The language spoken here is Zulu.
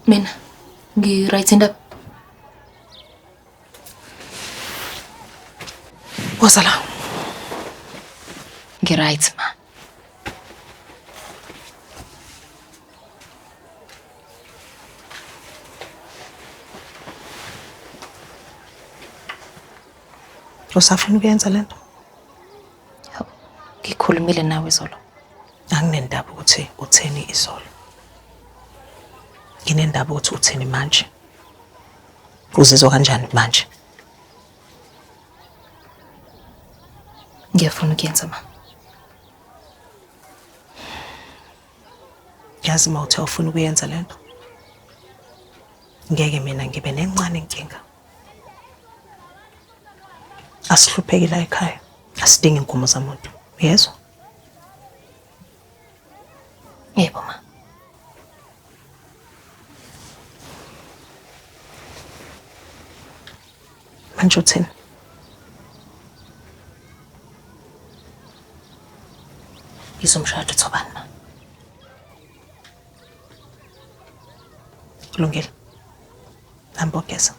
Mina, ngi-right indaba. Woza la. Ngi-right ma. Usafuna ukuyenza lento? Ngikhulumile nawe izolo. Anginendaba ukuthi utheni izolo. Nginendaba ukuthi utheni manje. Uzizwa kanjani manje? Ngiyafuna ukuyenza ma. Yazi uma uthe ufuna ukuyenza lento. Ngeke mina ngibe nencane inkinga. Asihlupheki la ekhaya. Asidingi inkomo zamuntu. Yezwa? Yebo ma. Manje uthini? Ngizomshada Thobani ma. Kulungile. Hamba ugeza.